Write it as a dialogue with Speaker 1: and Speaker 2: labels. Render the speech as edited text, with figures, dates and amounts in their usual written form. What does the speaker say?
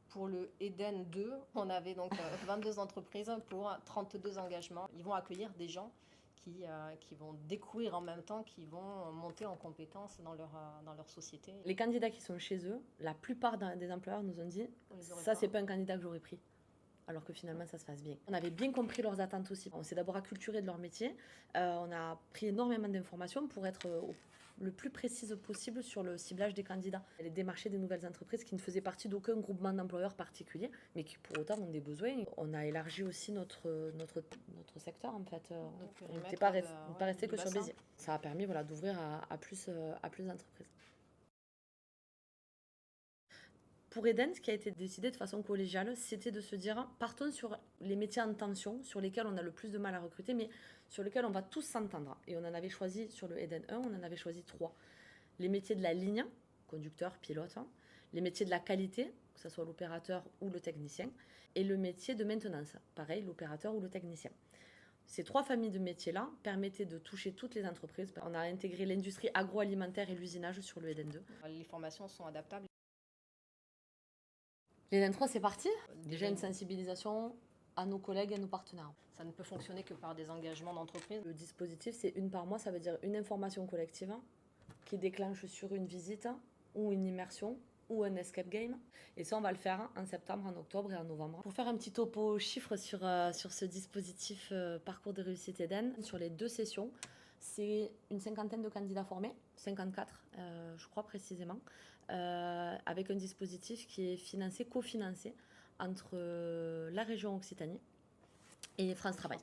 Speaker 1: Pour le Eden 2, on avait donc 22 entreprises pour 32 engagements. Ils vont accueillir des gens qui vont découvrir en même temps, qui vont monter en compétences dans leur société.
Speaker 2: Les candidats qui sont chez eux, la plupart des employeurs nous ont dit « ça, c'est pas un candidat que j'aurais pris ». Alors que finalement, ça se passe bien. On avait bien compris leurs attentes aussi. On s'est d'abord acculturé de leur métier. On a pris énormément d'informations pour être le plus précise possible sur le ciblage des candidats. Les démarcher des nouvelles entreprises qui ne faisaient partie d'aucun groupement d'employeurs particulier, mais qui pour autant ont des besoins. On a élargi aussi notre secteur en fait. On n'était pas resté que sur Béziers. Ça a permis d'ouvrir à plus d'entreprises. Pour Eden, ce qui a été décidé de façon collégiale, c'était de se dire, partons sur les métiers en tension, sur lesquels on a le plus de mal à recruter, mais sur lesquels on va tous s'entendre. Et on en avait choisi, sur le Eden 1, on en avait choisi 3. Les métiers de la ligne, conducteur, pilote, les métiers de la qualité, que ce soit l'opérateur ou le technicien, et le métier de maintenance, pareil, l'opérateur ou le technicien. Ces 3 familles de métiers-là permettaient de toucher toutes les entreprises. On a intégré l'industrie agroalimentaire et l'usinage sur le Eden 2.
Speaker 1: Les formations sont adaptables.
Speaker 2: L'Eden 3, c'est parti. Déjà une sensibilisation à nos collègues et à nos partenaires.
Speaker 1: Ça ne peut fonctionner que par des engagements d'entreprise.
Speaker 2: Le dispositif, c'est 1 par mois, ça veut dire une information collective qui déclenche sur une visite ou une immersion ou un escape game. Et ça, on va le faire en septembre, en octobre et en novembre. Pour faire un petit topo chiffre sur ce dispositif Parcours de réussite Eden, sur les 2 sessions, c'est une 50aine de candidats formés, 54 je crois précisément, avec un dispositif qui est cofinancé entre la région Occitanie et France Travail.